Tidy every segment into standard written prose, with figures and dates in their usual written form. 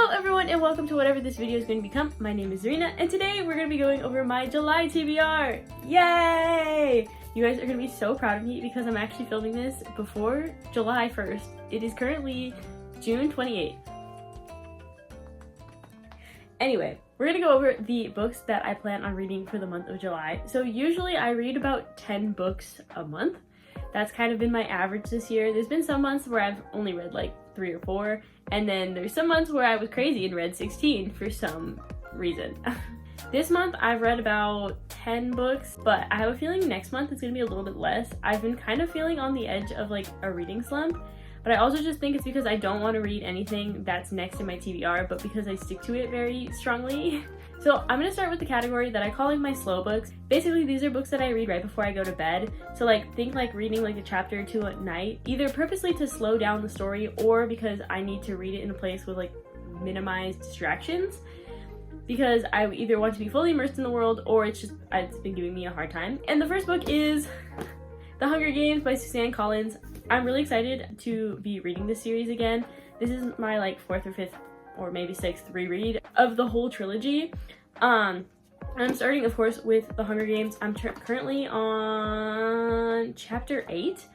Hello everyone and welcome to whatever this video is going to become. My name is Zarina and today we're going to be going over my July TBR. Yay! You guys are going to be so proud of me because I'm actually filming this before July 1st. It is currently June 28th. Anyway, we're going to go over the books that I plan on reading for the month of July. So usually I read about 10 books a month. That's kind of been my average this year. There's been some months where I've only read like 3 or 4, and then there's some months where I was crazy and read 16 for some reason. This month I've read about 10 books, but I have a feeling next month it's gonna be a little bit less. I've been kind of feeling on the edge of like a reading slump, but I also just think it's because I don't want to read anything that's next in my TBR, but because I stick to it very strongly. So I'm gonna start with the category that I call like my slow books. Basically, these are books that I read right before I go to bed. So like think like reading like a chapter or 2 at night, either purposely to slow down the story or because I need to read it in a place with like minimized distractions, because I either want to be fully immersed in the world or it's been giving me a hard time. And the first book is The Hunger Games by Suzanne Collins. I'm really excited to be reading this series again. This is my like 4th or 5th or maybe 6th reread of the whole trilogy. I'm starting, of course, with The Hunger Games. I'm currently on chapter 8.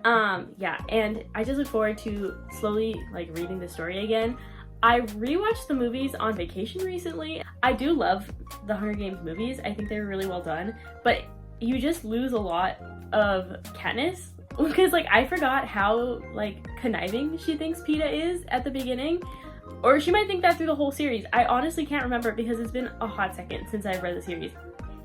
Yeah, and I just look forward to slowly like reading the story again. I rewatched the movies on vacation recently. I do love the Hunger Games movies. I think they're really well done, but you just lose a lot of Katniss because like I forgot how like conniving she thinks Peeta is at the beginning. Or she might think that through the whole series. I honestly can't remember because it's been a hot second since I've read the series.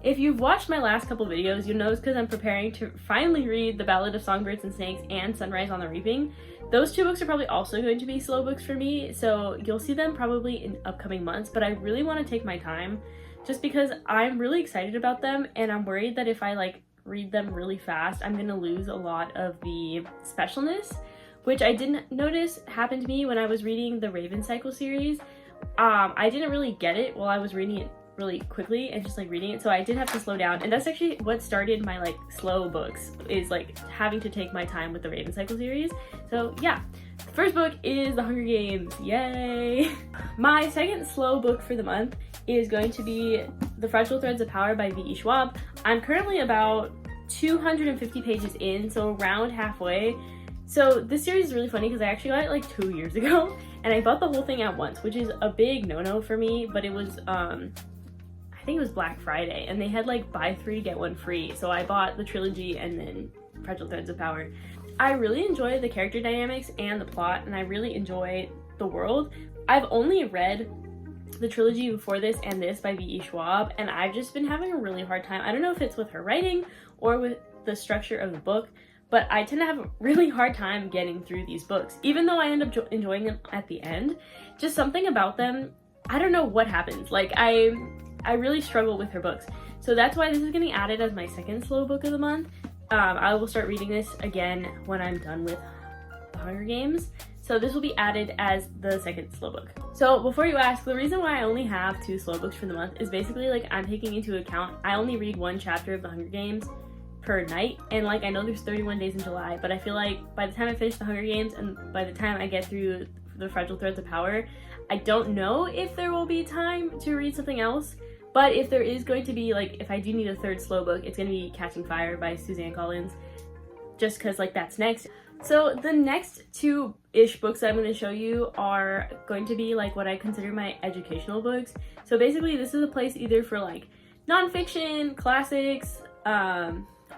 If you've watched my last couple videos, you'll know it's because I'm preparing to finally read The Ballad of Songbirds and Snakes and Sunrise on the Reaping. Those 2 books are probably also going to be slow books for me, so you'll see them probably in upcoming months, but I really want to take my time just because I'm really excited about them and I'm worried that if I like read them really fast, I'm going to lose a lot of the specialness, which I didn't notice happened to me when I was reading the Raven Cycle series. I didn't really get it while I was reading it really quickly and just like reading it, so I did have to slow down, and that's actually what started my like slow books, is like having to take my time with the Raven Cycle series. So yeah, the first book is The Hunger Games, yay! My second slow book for the month is going to be The Fragile Threads of Power by V.E. Schwab. I'm currently about 250 pages in, so around halfway. So this series is really funny because I actually got it like 2 years ago and I bought the whole thing at once, which is a big no-no for me, but it was I think it was Black Friday and they had like buy 3 get 1 free, so I bought the trilogy and then Fragile Threads of Power. I really enjoy the character dynamics and the plot, and I really enjoy the world. I've only read the trilogy before this and this by V.E. Schwab, and I've just been having a really hard time. I don't know if it's with her writing or with the structure of the book, but I tend to have a really hard time getting through these books, even though I end up enjoying them at the end. Just something about them, I don't know what happens. Like I really struggle with her books. So that's why this is getting added as my second slow book of the month. I will start reading this again when I'm done with The Hunger Games. So this will be added as the second slow book. So before you ask, the reason why I only have 2 slow books for the month is basically like I'm taking into account I only read 1 chapter of The Hunger Games per night, and like I know there's 31 days in July, but I feel like by the time I finish The Hunger Games and by the time I get through The Fragile Threads of Power, I don't know if there will be time to read something else. But if there is going to be, like, if I do need a 3rd slow book, it's going to be Catching Fire by Suzanne Collins, just because like that's next. So the next 2-ish books that I'm going to show you are going to be like what I consider my educational books. So basically this is a place either for like nonfiction, classics,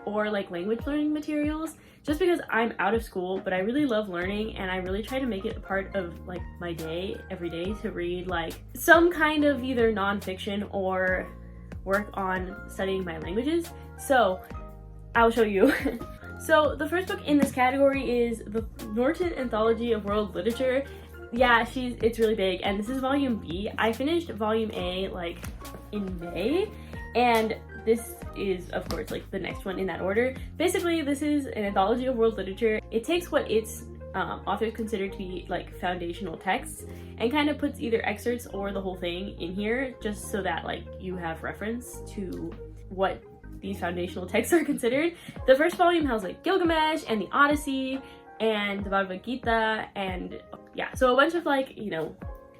or like language learning materials, just because I'm out of school, but I really love learning and I really try to make it a part of like my day every day to read like some kind of either nonfiction or work on studying my languages. So I'll show you. So the first book in this category is the Norton Anthology of World Literature. Yeah, it's really big, and this is volume B. I finished volume A like in May, and this is, of course, like the next one in that order. Basically, this is an anthology of world literature. It takes what its authors consider to be like foundational texts and kind of puts either excerpts or the whole thing in here just so that like you have reference to what these foundational texts are considered. The first volume has like Gilgamesh and the Odyssey and the Bhagavad Gita, and yeah, so a bunch of like, you know,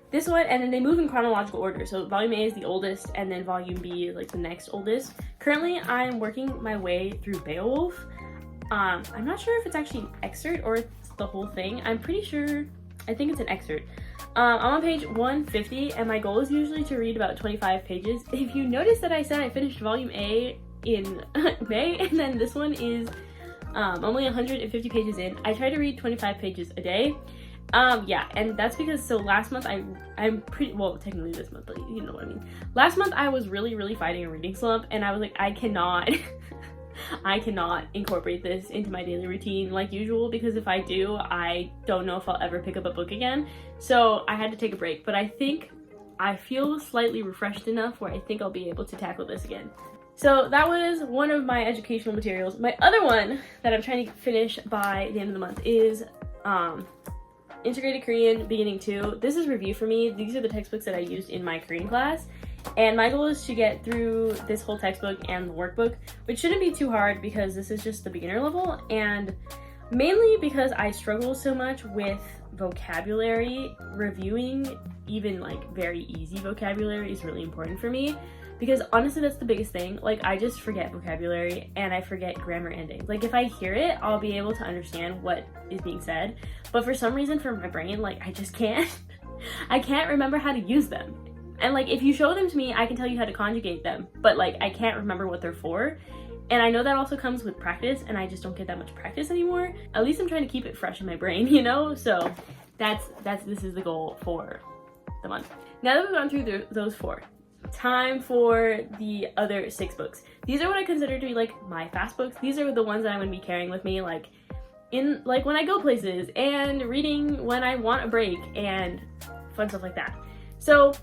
this one, and then they move in chronological order. So volume A is the oldest, and then volume B is like the next oldest. Currently, I'm working my way through Beowulf. I'm not sure if it's actually an excerpt or it's the whole thing. I'm pretty sure, I think it's an excerpt. I'm on page 150, and my goal is usually to read about 25 pages. If you notice that I said I finished volume A in May, and then this one is only 150 pages in. I try to read 25 pages a day. Yeah, and that's because, so last month I'm pretty, well, technically this month, but you know what I mean. Last month I was really fighting a reading slump, and I was like, I cannot incorporate this into my daily routine like usual, because if I do, I don't know if I'll ever pick up a book again. So I had to take a break, but I think I feel slightly refreshed enough where I think I'll be able to tackle this again. So that was one of my educational materials. My other one that I'm trying to finish by the end of the month is Integrated Korean Beginning 2. This is review for me. These are the textbooks that I used in my Korean class. And my goal is to get through this whole textbook and the workbook, which shouldn't be too hard because this is just the beginner level, and mainly because I struggle so much with vocabulary. Reviewing even like very easy vocabulary is really important for me, because honestly that's the biggest thing. Like, I just forget vocabulary and I forget grammar endings. Like, if I hear it, I'll be able to understand what is being said, but for some reason for my brain, like, I just can't I can't remember how to use them. And like, if you show them to me, I can tell you how to conjugate them, but like, I can't remember what they're for. And I know that also comes with practice, and I just don't get that much practice anymore. At least I'm trying to keep it fresh in my brain, you know? So this is the goal for the month. Now that we've gone through those 4, time for the other 6 books. These are what I consider to be like my fast books. These are the ones that I'm gonna be carrying with me, like when I go places, and reading when I want a break, and fun stuff like that. So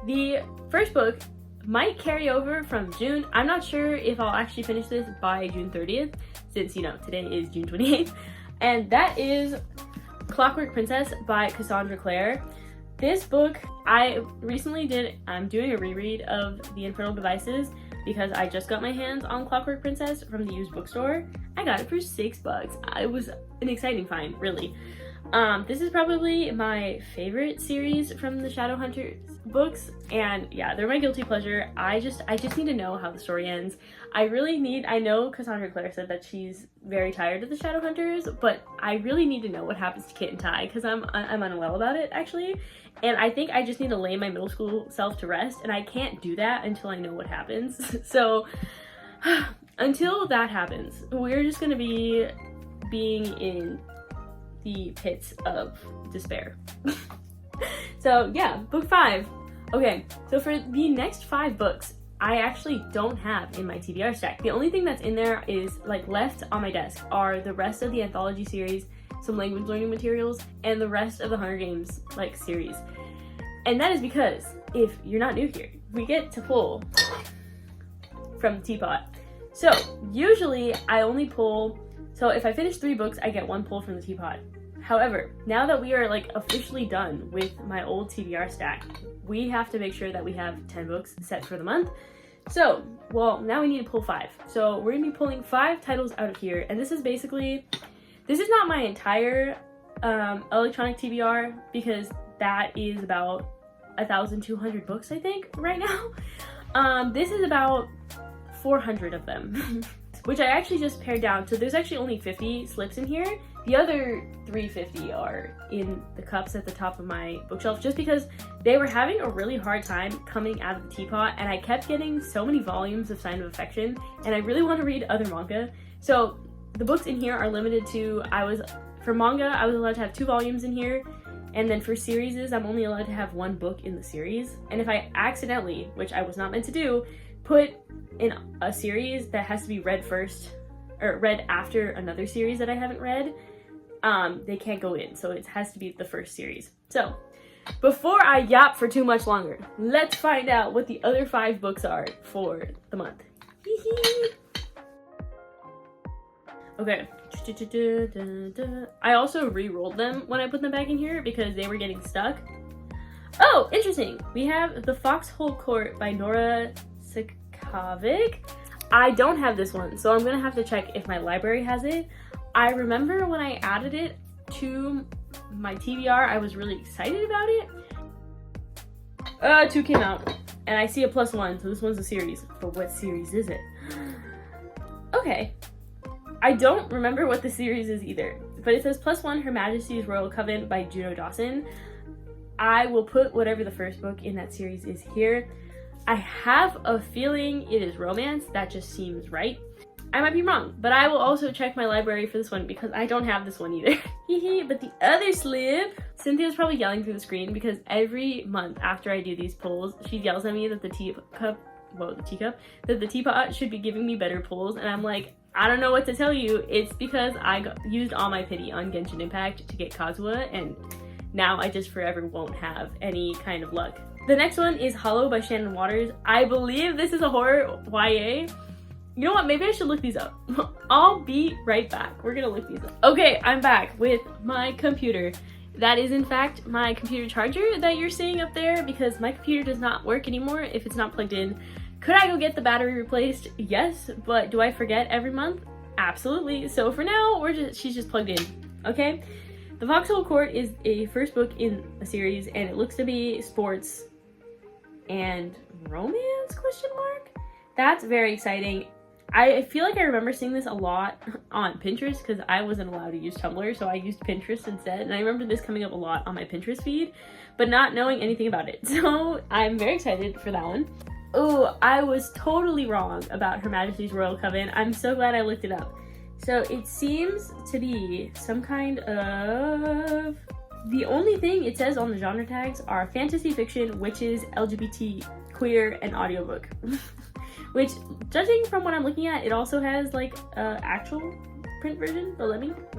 the first book might carry over from June. I'm not sure if I'll actually finish this by June 30th, since, you know, today is June 28th. And that is Clockwork Princess by Cassandra Clare. This book, I'm doing a reread of The Infernal Devices because I just got my hands on Clockwork Princess from the used bookstore. I got it for $6. It was an exciting find, really. This is probably my favorite series from the Shadowhunters books, and yeah, they're my guilty pleasure. I just need to know how the story ends. I know Cassandra Clare said that she's very tired of the Shadowhunters, but I really need to know what happens to Kit and Ty, because I'm unwell about it, actually. And I think I just need to lay my middle school self to rest, and I can't do that until I know what happens. So until that happens, we're just gonna be being in the pits of despair. So yeah, book 5. Okay, so for the next 5 books, I actually don't have in my TBR stack. The only thing that's in there is, like, left on my desk are the rest of the anthology series, some language learning materials, and the rest of the Hunger Games, like, series. And that is because, if you're not new here, we get to pull from the teapot. So usually I only pull, so if I finish 3 books, I get 1 pull from the teapot. However, now that we are like officially done with my old TBR stack, we have to make sure that we have 10 books set for the month. So, well, now we need to pull 5. So we're gonna be pulling 5 titles out of here, and this is not my entire electronic TBR, because that is about 1,200 books, I think, right now. This is about 400 of them, which I actually just pared down. So there's actually only 50 slips in here. The other 350 are in the cups at the top of my bookshelf, just because they were having a really hard time coming out of the teapot, and I kept getting so many volumes of Sign of Affection, and I really want to read other manga. So the books in here are limited to, for manga, I was allowed to have 2 volumes in here, and then for series, I'm only allowed to have 1 book in the series. And if I accidentally, which I was not meant to do, put in a series that has to be read first, or read after another series that I haven't read, they can't go in, so it has to be the first series. So, before I yap for too much longer, let's find out what the other 5 books are for the month. Okay. I also re-rolled them when I put them back in here because they were getting stuck. Oh, interesting. We have The Foxhole Court by Nora Sikovic. I don't have this one, so I'm gonna have to check if my library has it. I remember when I added it to my TBR, I was really excited about it. 2 came out. And I see a +1, so this one's a series. But what series is it? Okay. I don't remember what the series is either. But it says +1, Her Majesty's Royal Coven by Juno Dawson. I will put whatever the first book in that series is here. I have a feeling it is romance. That just seems right. I might be wrong, but I will also check my library for this one because I don't have this one either. But the other slip, Cynthia's probably yelling through the screen because every month after I do these pulls, she yells at me that the teapot should be giving me better pulls, and I'm like, I don't know what to tell you. It's because I used all my pity on Genshin Impact to get Kazuha, and now I just forever won't have any kind of luck. The next one is Hollow by Shannon Waters. I believe this is a horror YA. You know what? Maybe I should look these up. I'll be right back. We're gonna look these up. Okay, I'm back with my computer. That is in fact my computer charger that you're seeing up there because my computer does not work anymore if it's not plugged in. Could I go get the battery replaced? Yes, but do I forget every month? Absolutely. So for now, she's just plugged in, okay? The Foxhole Court is a first book in a series and it looks to be sports and romance, question mark? That's very exciting. I feel like I remember seeing this a lot on Pinterest because I wasn't allowed to use Tumblr, so I used Pinterest instead. And I remember this coming up a lot on my Pinterest feed, but not knowing anything about it. So I'm very excited for that one. Oh, I was totally wrong about Her Majesty's Royal Coven. I'm so glad I looked it up. So it seems to be some kind of... The only thing it says on the genre tags are fantasy fiction, witches, LGBT, queer, and audiobook. Which, judging from what I'm looking at, it also has like actual print version. But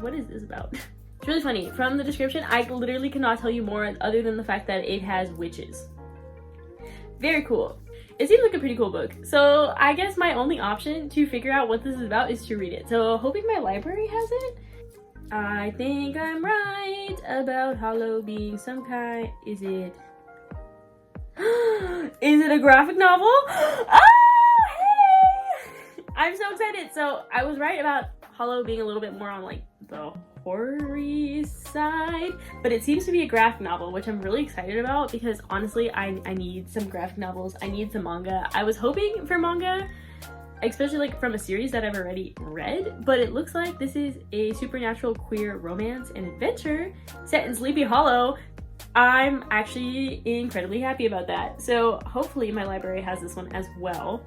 what is this about? It's really funny. From the description, I literally cannot tell you more other than the fact that it has witches. Very cool. It seems like a pretty cool book. So I guess my only option to figure out what this is about is to read it. So hoping my library has it. I think I'm right about Hollow being some kind. Is it? Is it a graphic novel? I'm so excited. So I was right about Hollow being a little bit more on like the horror-y side, but it seems to be a graphic novel, which I'm really excited about because honestly, I need some graphic novels. I need some manga. I was hoping for manga, especially like from a series that I've already read, but it looks like this is a supernatural queer romance and adventure set in Sleepy Hollow. I'm actually incredibly happy about that. So hopefully my library has this one as well.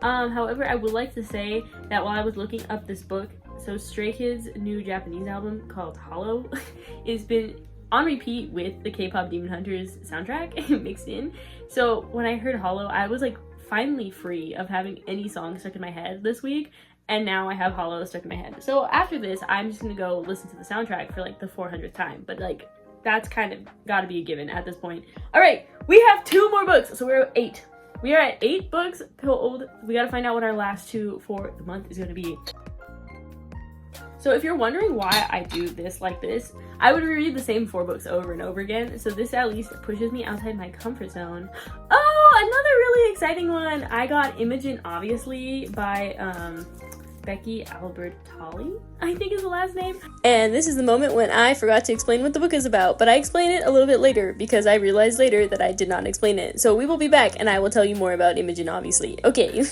However, I would like to say that while I was looking up this book, so Stray Kids' new Japanese album called Hollow has been on repeat with the K-pop Demon Hunters soundtrack mixed in. So when I heard Hollow, I was like finally free of having any song stuck in my head this week, and now I have Hollow stuck in my head. So after this, I'm just gonna go listen to the soundtrack for like the 400th time, but like that's kind of gotta be a given at this point. All right, we have 2 more books, so we're at 8. We are at 8 books pulled. We gotta find out what our last 2 for the month is gonna be. So if you're wondering why I do this like this, I would reread the same 4 books over and over again, so this at least pushes me outside my comfort zone. Oh, another really exciting one! I got Imogen Obviously by Becky Albertalli, I think is the last name. And this is the moment when I forgot to explain what the book is about, but I explain it a little bit later because I realized later that I did not explain it. So we will be back and I will tell you more about Imogen Obviously. Okay.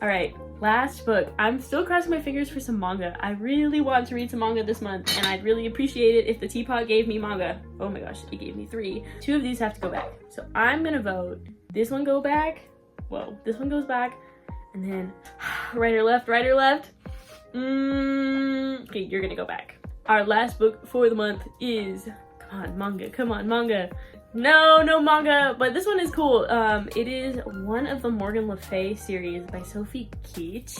All right, last book. I'm still crossing my fingers for some manga. I really want to read some manga this month and I'd really appreciate it if the teapot gave me manga. Oh my gosh, it gave me 3. 2 of these have to go back. So I'm gonna vote. This one go back. Whoa, this one goes back. And then right or left, right or left. Okay, you're gonna go back. Our last book for the month is, come on manga, come on manga. No manga, but this one is cool. It is one of the Morgan Le Fay series by Sophie Keach.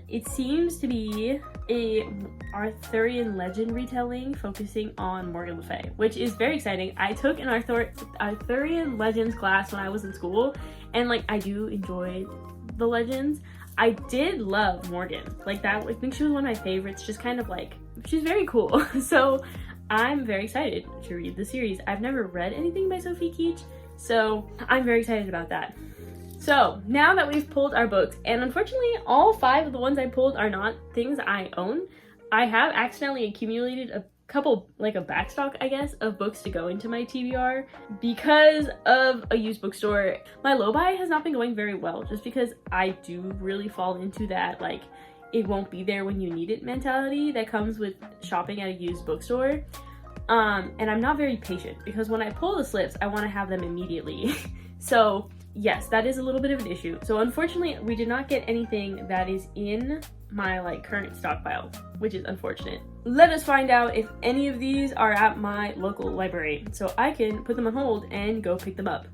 It seems to be a Arthurian legend retelling focusing on Morgan Le Fay, which is very exciting. I took an Arthurian legends class when I was in school, and like I do enjoy the legends. I did love Morgan, like that. I think she was one of my favorites. Just kind of like, she's very cool. So I'm very excited to read the series. I've never read anything by Sophie Keach, so I'm very excited about that. So now that we've pulled our books, and unfortunately all 5 of the ones I pulled are not things I own, I have accidentally accumulated a couple, like a backstock, I guess, of books to go into my TBR. Because of a used bookstore, my low buy has not been going very well, just because I do really fall into that, like, it won't be there when you need it mentality that comes with shopping at a used bookstore. And I'm not very patient, because when I pull the slips, I want to have them immediately. So yes, that is a little bit of an issue. So unfortunately, we did not get anything that is in my like current stockpile, which is unfortunate. Let us find out if any of these are at my local library, so I can put them on hold and go pick them up.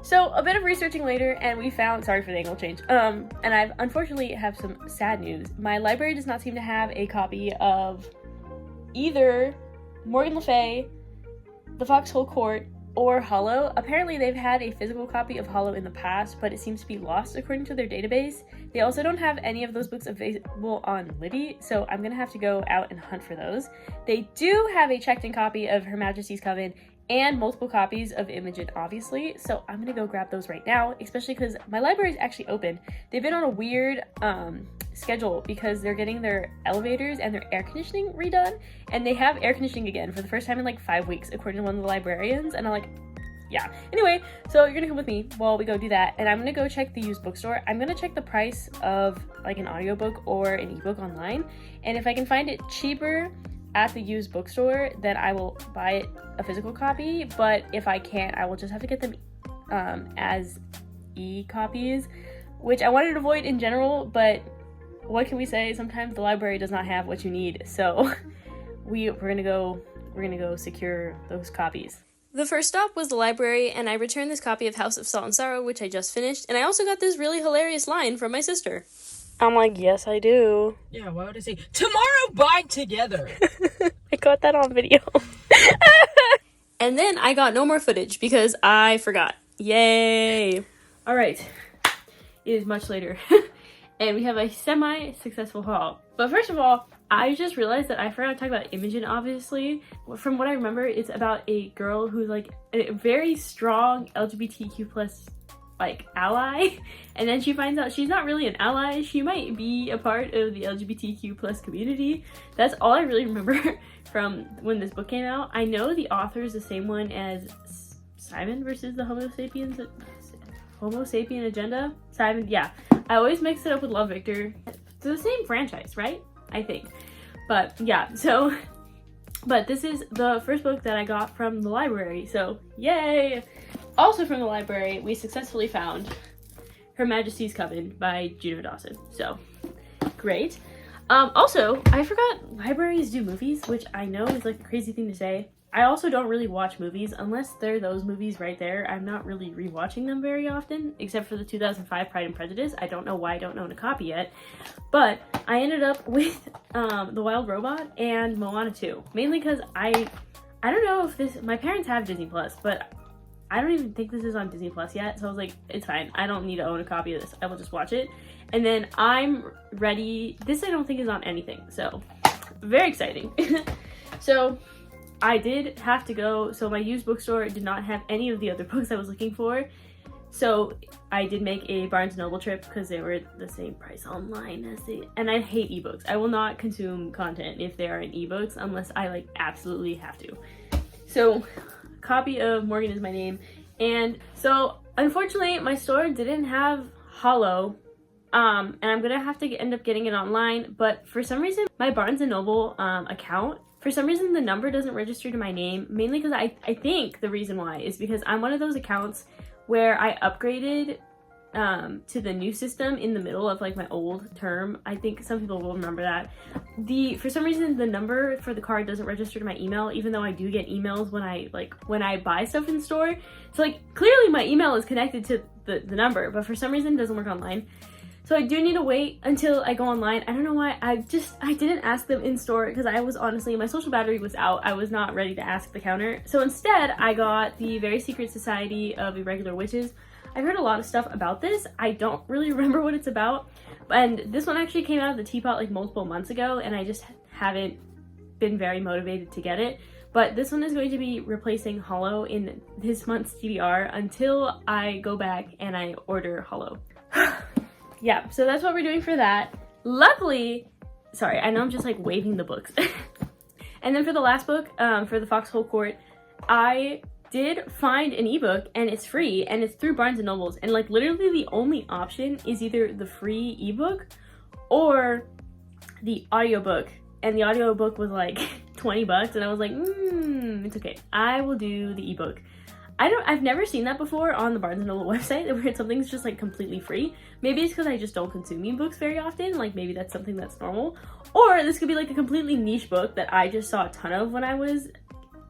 So a bit of researching later, and we found, sorry for the angle change, and I've unfortunately have some sad news. My library does not seem to have a copy of either Morgan Le Fay, The Foxhole Court, or Hollow. Apparently they've had a physical copy of Hollow in the past, but it seems to be lost according to their database. They also don't have any of those books available on Libby, so I'm gonna have to go out and hunt for those. They do have a checked-in copy of Her Majesty's Coven and multiple copies of Imogen, obviously, so I'm gonna go grab those right now, especially because my library is actually open. They've been on a weird schedule because they're getting their elevators and their air conditioning redone, and they have air conditioning again for the first time in like 5 weeks, according to one of the librarians, and I'm like, yeah. Anyway, so you're gonna come with me while we go do that, and I'm gonna go check the used bookstore. I'm gonna check the price of like an audiobook or an ebook online, and if I can find it cheaper at the used bookstore, then I will buy a physical copy, but if I can't, I will just have to get them as e-copies, which I wanted to avoid in general, but what can we say? Sometimes the library does not have what you need, so we're gonna go secure those copies. The first stop was the library, and I returned this copy of House of Salt and Sorrow, which I just finished, and I also got this really hilarious line from my sister. I'm like, yes, I do. Yeah, why would I say, tomorrow bind together? I got that on video. And then I got no more footage because I forgot. Yay! Alright, it is much later. And we have a semi-successful haul. But first of all, I just realized that I forgot to talk about Imogen, obviously. From what I remember, it's about a girl who's like a very strong LGBTQ plus like ally, and then she finds out she's not really an ally, she might be a part of the LGBTQ plus community. That's all I really remember from when this book came out. I know the author is the same one as Simon versus the Homo sapien agenda. Simon, yeah. I always mix it up with Love Victor. It's the same franchise, right? I think. But yeah, so, but this is the first book that I got from the library, so yay! Also from the library, we successfully found Her Majesty's Coven by Juno Dawson, so great. Also, I forgot libraries do movies, which I know is like a crazy thing to say. I also don't really watch movies unless they're those movies right there. I'm not really rewatching them very often, except for the 2005 Pride and Prejudice. I don't know why I don't own a copy yet, but I ended up with The Wild Robot and Moana 2, mainly because I don't know if this, my parents have Disney Plus, but I don't even think this is on Disney Plus yet, so I was like, it's fine. I don't need to own a copy of this. I will just watch it. And then I'm ready. This I don't think is on anything, so very exciting. So I did have to go, so my used bookstore did not have any of the other books I was looking for. So I did make a Barnes & Noble trip because they were the same price online as and I hate ebooks. I will not consume content if they are in ebooks unless I like absolutely have to. So copy of Morgan Is My Name, and so unfortunately my store didn't have Hollow, and I'm gonna have to end up getting it online, but for some reason my Barnes & Noble account, for some reason the number doesn't register to my name, mainly because I think the reason why is because I'm one of those accounts where I upgraded to the new system in the middle of like my old term. I think some people will remember that. For some reason the number for the card doesn't register to my email, even though I do get emails when I buy stuff in the store. So like clearly my email is connected to the number, but for some reason it doesn't work online. So I do need to wait until I go online. I don't know why. I didn't ask them in store because I was honestly, my social battery was out. I was not ready to ask the counter. So instead I got the Very Secret Society of Irregular Witches. I've heard a lot of stuff about this. I don't really remember what it's about. And this one actually came out of the teapot like multiple months ago, and I just haven't been very motivated to get it. But this one is going to be replacing Hollow in this month's TBR until I go back and I order Hollow. Yeah, so that's what we're doing for that. Luckily, sorry, I know I'm just like waving the books. And then for the last book, for the Foxhole Court, I did find an ebook, and it's free, and it's through Barnes & Nobles, and like literally the only option is either the free ebook or the audiobook, and the audiobook was like 20 bucks, and I was like, it's okay, I will do the ebook. I've never seen that before on the Barnes & Noble website, where something's just like completely free. Maybe it's because I just don't consume ebooks very often, like maybe that's something that's normal. Or this could be like a completely niche book that I just saw a ton of when I was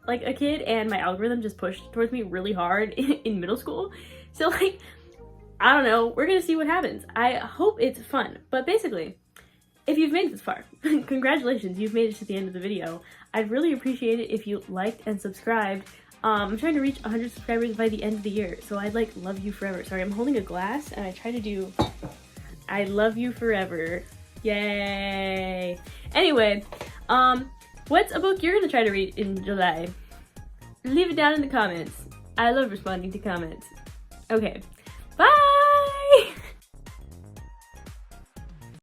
like a kid, and my algorithm just pushed towards me really hard in middle school. So like, I don't know, we're gonna see what happens. I hope it's fun. But basically, if you've made it this far, congratulations, you've made it to the end of the video. I'd really appreciate it if you liked and subscribed. I'm trying to reach 100 subscribers by the end of the year, so I'd like love you forever. Sorry, I'm holding a glass and I try to do I love you forever. Yay! Anyway, what's a book you're gonna try to read in July? Leave it down in the comments. I love responding to comments. Okay,